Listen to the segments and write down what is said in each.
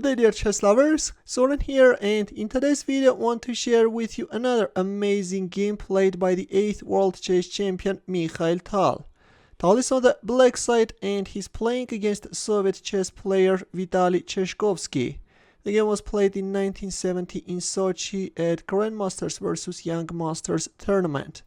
Good day dear chess lovers, Soren here, and in today's video I want to share with you another amazing game played by the 8th world chess champion Mikhail Tal. Tal is on the black side and he's playing against Soviet chess player Vitaly Tseshkovsky. The game was played in 1970 in Sochi at Grandmasters-Young Masters tournament.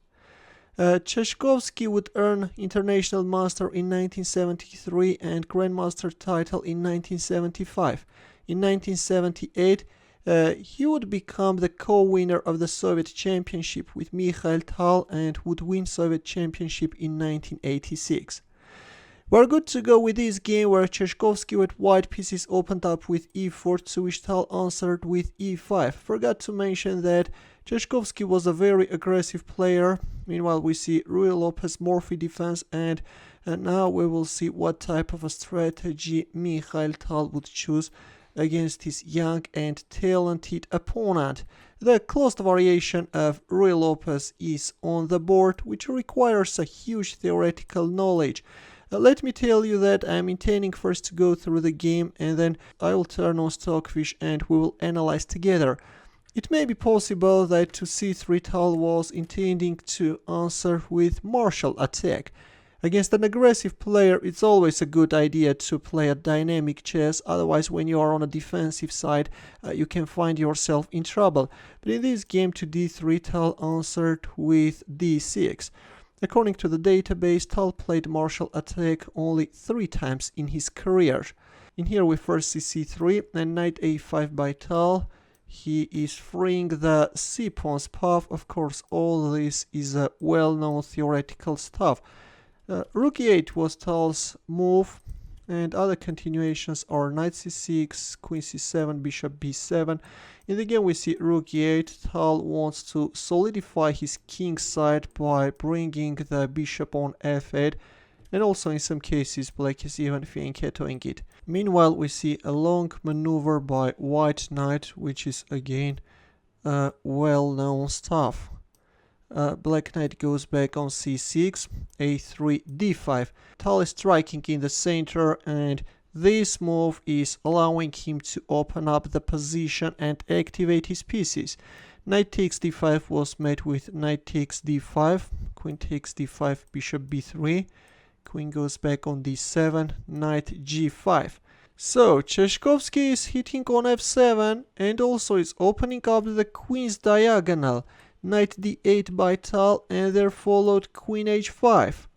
Tseshkovsky would earn International Master in 1973 and Grandmaster title in 1975. In 1978, he would become the co-winner of the Soviet Championship with Mikhail Tal and would win Soviet Championship in 1986. We're good to go with this game where Tseshkovsky with white pieces opened up with e4, to which Tal answered with e5. Forgot to mention that Tseshkovsky was a very aggressive player. Meanwhile, we see Ruy Lopez Morphy defense, and now we will see what type of a strategy Mikhail Tal would choose against his young and talented opponent. The closed variation of Ruy Lopez is on the board, which requires a huge theoretical knowledge. Let me tell you that I'm intending first to go through the game and then I will turn on Stockfish and we will analyze together. It may be possible that to c3 Tal was intending to answer with martial attack. Against an aggressive player, it's always a good idea to play a dynamic chess, otherwise when you are on a defensive side, you can find yourself in trouble. But in this game to d3 Tal answered with d6. According to the database, Tal played martial attack only 3 times in his career. In here we first see c3 and knight a5 by Tal. He is freeing the c-pawn's path. Of course, all this is a well-known theoretical stuff. Rook e8 was Tal's move, and other continuations are knight c6, queen c7, bishop b7. In the game we see Rook e8. Tal wants to solidify his king side by bringing the bishop on f8, and also in some cases black is even fianchettoing it. Meanwhile we see a long maneuver by white knight, which is again well-known stuff. Black knight goes back on c6, a3, d5. Tal is striking in the center, and this move is allowing him to open up the position and activate his pieces. Knight takes d5 was met with knight takes d5, queen takes d5, bishop b3, queen goes back on d7, knight g5. So Tseshkovsky is hitting on f7 and also is opening up the queen's diagonal. Knight d8 by Tal, and there followed queen h5.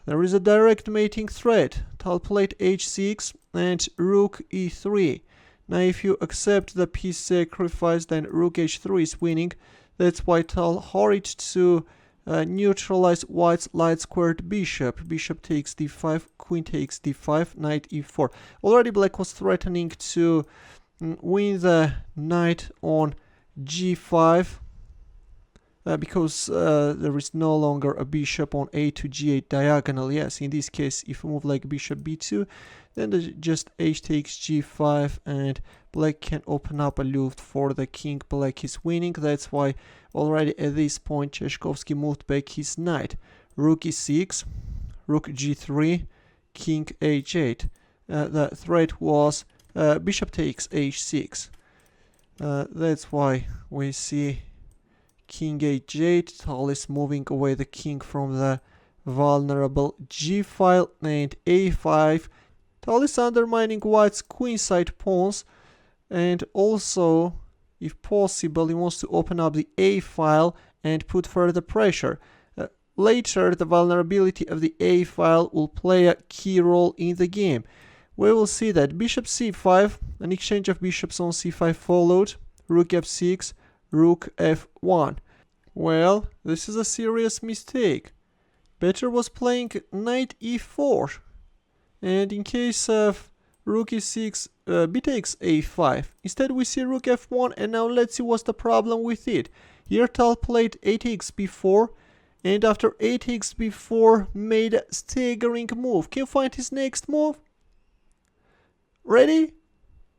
There is a direct mating threat. Tal played h6 and rook e3. Now if you accept the piece sacrifice, then rook h3 is winning. That's why Tal hurried to neutralize white's light squared bishop. Bishop takes d5, queen takes d5, knight e4. Already black was threatening to win the knight on g5. Because there is no longer a bishop on a to g8 diagonal. Yes, in this case, if you move like bishop b2, then just h takes g5 and black can open up a luft for the king. Black is winning. That's why already at this point Tseshkovsky moved back his knight. Rook e6, rook g3, king h8. The threat was bishop takes h6. That's why we see king h8. Tal is moving away the king from the vulnerable g file, and a5. Tal is undermining white's queenside pawns, and also, if possible, he wants to open up the a file and put further pressure. Later, the vulnerability of the a file will play a key role in the game. We will see that bishop c5, an exchange of bishops on c5 followed, rook f6, rook f1. Well, this is a serious mistake. Better was playing knight e4. And in case of rook e6, b takes a5. Instead we see rook f1, and now let's see what's the problem with it. Here Tal played a takes b4, and after a takes b4 made a staggering move. Can you find his next move? Ready?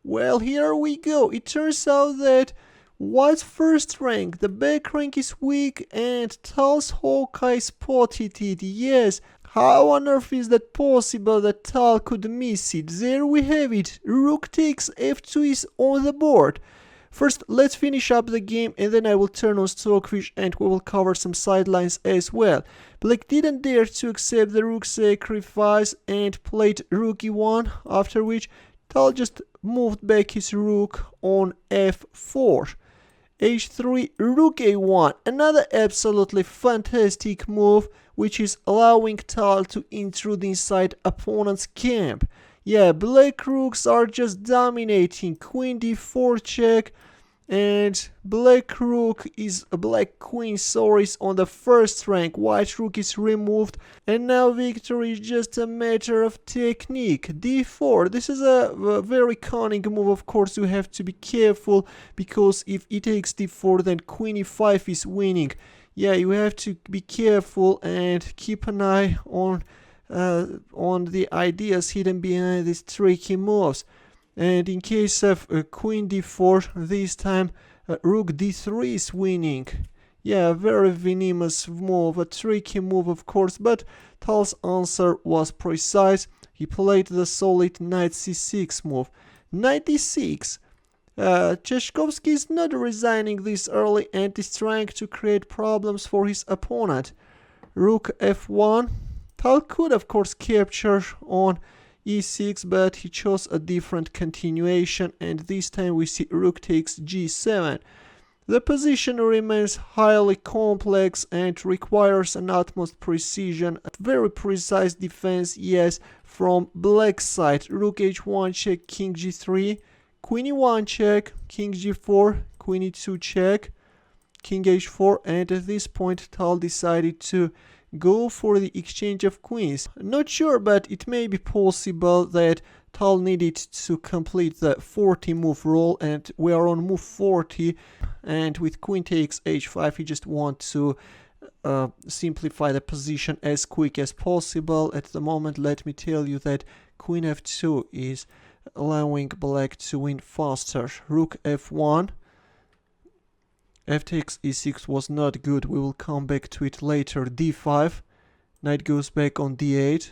Well, here we go. It turns out that white's first rank, the back rank is weak, and Tal's Hawkeye spotted it. Yes, How on earth is that possible that Tal could miss it? There we have it. Rook takes f2 is on the board. First, let's finish up the game and then I will turn on Stockfish and we will cover some sidelines as well. Black didn't dare to accept the rook sacrifice and played rook e1, after which Tal just moved back his rook on f4. h3, rook a1, another absolutely fantastic move, which is allowing Tal to intrude inside opponent's camp. Yeah, black rooks are just dominating. Queen d4 check, and black rook is black queen, sorry, is on the first rank. White rook is removed, and now victory is just a matter of technique. d4, this is a very cunning move. Of course, you have to be careful, because if e takes d4, then queen e5 is winning. Yeah, you have to be careful and keep an eye on the ideas hidden behind these tricky moves. And in case of queen d4, this time rook d3 is winning. Yeah, a very venomous move, a tricky move of course, but Tal's answer was precise. He played the solid knight c6 move. Knight d6. Tseshkovsky is not resigning this early and is trying to create problems for his opponent. Rook f1. Tal could of course capture on e6, but he chose a different continuation, and this time we see rook takes g7. The position remains highly complex and requires an utmost precision, a very precise defense, yes, from black side. Rook h1 check, king g3, queen e1 check, king g4, queen e2 check, king h4, and at this point Tal decided to go for the exchange of queens. Not sure, but it may be possible that Tal needed to complete the 40 move rule, and we are on move 40, and with queen takes h5 he just wants to simplify the position as quick as possible. At the moment, let me tell you that queen f2 is allowing black to win faster. Rook f1. F takes e6 was not good. We will come back to it later. d5. Knight goes back on d8.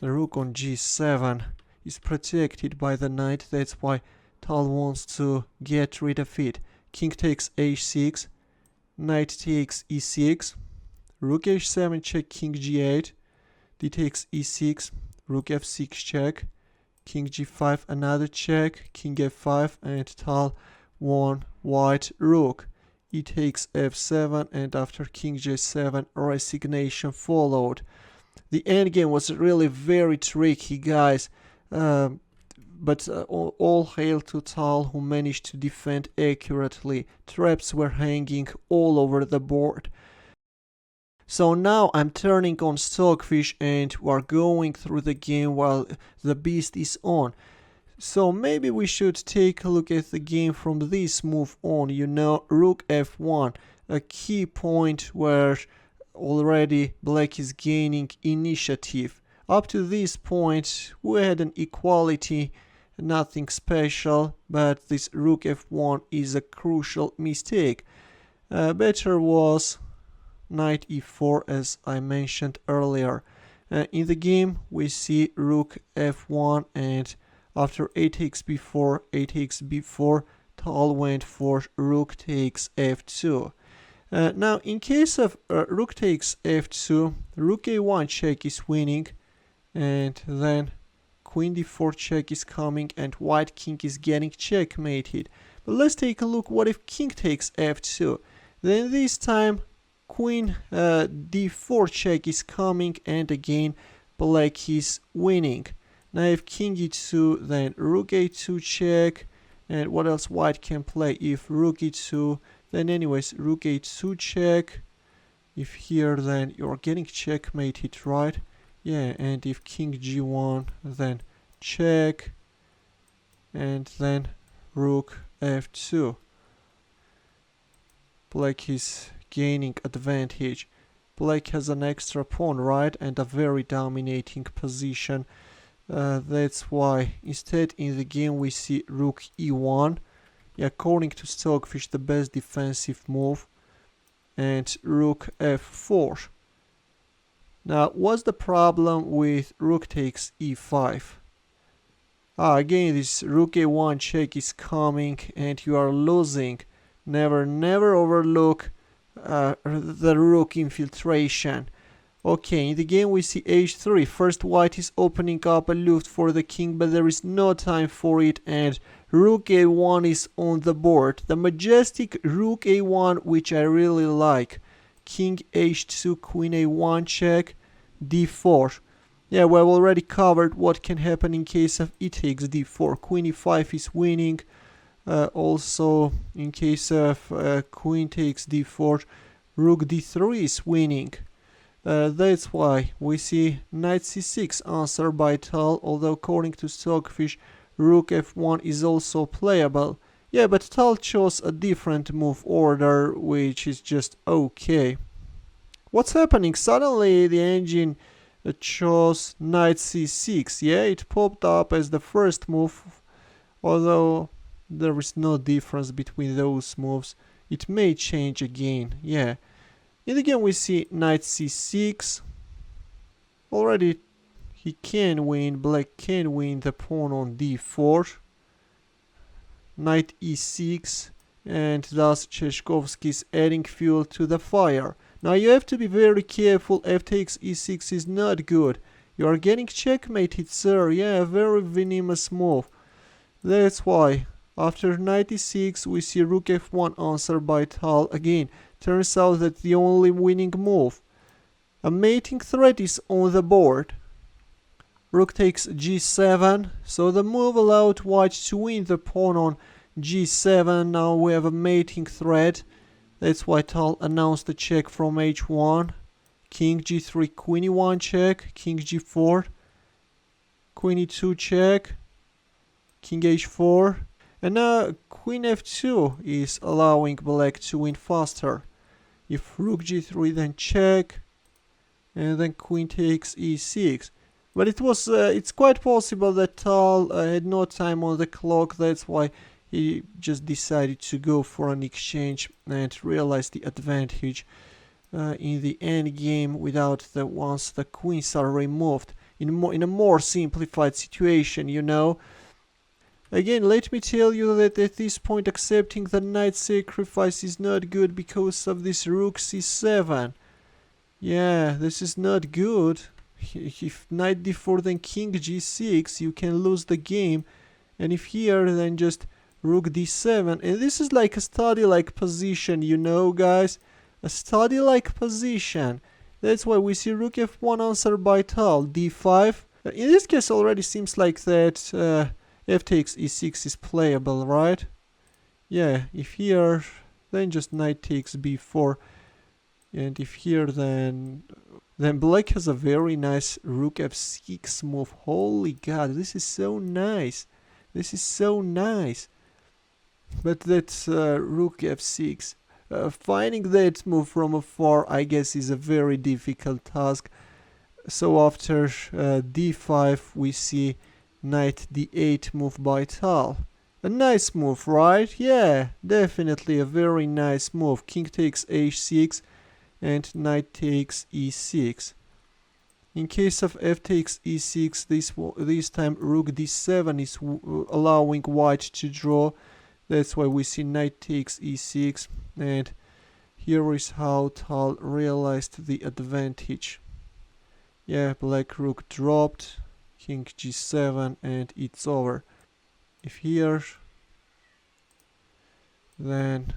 The rook on g7 is protected by the knight. That's why Tal wants to get rid of it. King takes h6. Knight takes e6. Rook h7 check, king g8. D takes e6. Rook f6 check. King g5 another check. King f5, and Tal won white rook. E takes f7, and after king g7 resignation followed. The endgame was really very tricky, guys, but all hail to Tal, who managed to defend accurately. Traps were hanging all over the board. So now I'm turning on Stockfish and we're going through the game while the beast is on. So maybe we should take a look at the game from this move on. You know, rook f1, a key point where already black is gaining initiative. Up to this point we had an equality, nothing special, but this rook f1 is a crucial mistake. Better was knight e4, as I mentioned earlier. In the game we see rook f1, and after a takes b4, Tal went for rook takes f2. Now in case of rook takes f2, rook a1 check is winning, and then queen d4 check is coming, and white king is getting checkmated. But let's take a look what if king takes f2. Then this time queen d4 check is coming, and again black is winning. Now if king e2, then rook a2 check, and what else white can play? If rook e2, then anyways rook a2 check. If here, then you're getting checkmated, right? Yeah, and if king g1, then check, and then rook f2. Black is gaining advantage. Black has an extra pawn, right, and a very dominating position. That's why instead in the game we see rook e1. Yeah, according to Stockfish, the best defensive move, and rook f4. Now, what's the problem with rook takes e5? Again, this rook a1 check is coming and you are losing. Never overlook the rook infiltration. Okay, in the game we see h3. First white is opening up a loop for the king, but there is no time for it, and rook a1 is on the board. The majestic rook a1, which I really like. King h2, queen a1 check, d4. Yeah, we've already covered what can happen in case of e takes d4. Queen e5 is winning. Also, in case of queen takes d4, rook d3 is winning. That's why we see knight c6 answer by Tal, although according to Stockfish, rook f1 is also playable. Yeah, but Tal chose a different move order, which is just okay. What's happening? Suddenly the engine chose knight c6. Yeah, it popped up as the first move, although there is no difference between those moves. It may change again. Yeah. And again we see knight c6. Already he can win, black can win the pawn on d4. Knight e6, and thus Tseshkovsky is adding fuel to the fire. Now you have to be very careful. F takes e6 is not good. You are getting checkmated, sir. Yeah, a very venomous move. That's why after knight e6 we see rook f1 answer by Tal. Again, turns out that the only winning move. A mating threat is on the board. Rook takes g7, so the move allowed white to win the pawn on g7. Now we have a mating threat. That's why Tal announced the check from h1. King g3, queen e1 check, king g4, queen e2 check, king h4. And now queen f2 is allowing black to win faster. If rook g3, then check, and then queen takes e6. But it's quite possible that Tal had no time on the clock. That's why he just decided to go for an exchange and realize the advantage in the end game without once the queens are removed in a more simplified situation, you know. Again, let me tell you that at this point accepting the knight sacrifice is not good because of this rook c7. Yeah, this is not good. If knight d4 then king g6, you can lose the game. And if here, then just rook d7. And this is like a study-like position, you know, guys. A study-like position. That's why we see rook f1 answered by Tal. d5. In this case already seems like that f takes e6 is playable, right? Yeah, if here, then just knight takes b4. And if here, then black has a very nice rook f6 move. Holy god, this is so nice. This is so nice. But that's rook f6. Finding that move from afar, I guess, is a very difficult task. So after d5, we see knight d8 move by Tal. A nice move, right? Yeah, definitely a very nice move. King takes h6 and knight takes e6. In case of f takes e6, this time rook d7 is allowing white to draw. That's why we see knight takes e6, and here is how Tal realized the advantage. Yeah, black rook dropped, king g7, and it's over. If here, then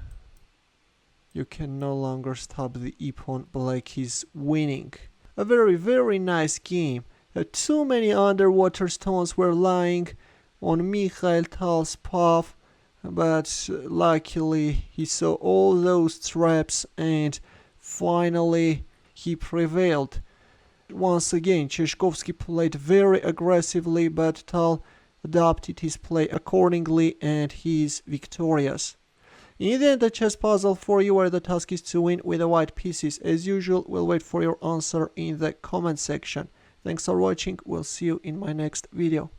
you can no longer stop the e-pawn. Black is winning. A very nice game. Too many underwater stones were lying on Mikhail Tal's path, but luckily he saw all those traps and finally he prevailed. Once again, Tseshkovsky played very aggressively, but Tal adapted his play accordingly and he is victorious. In the end, the chess puzzle for you where the task is to win with the white pieces. As usual, we'll wait for your answer in the comment section. Thanks for watching, we'll see you in my next video.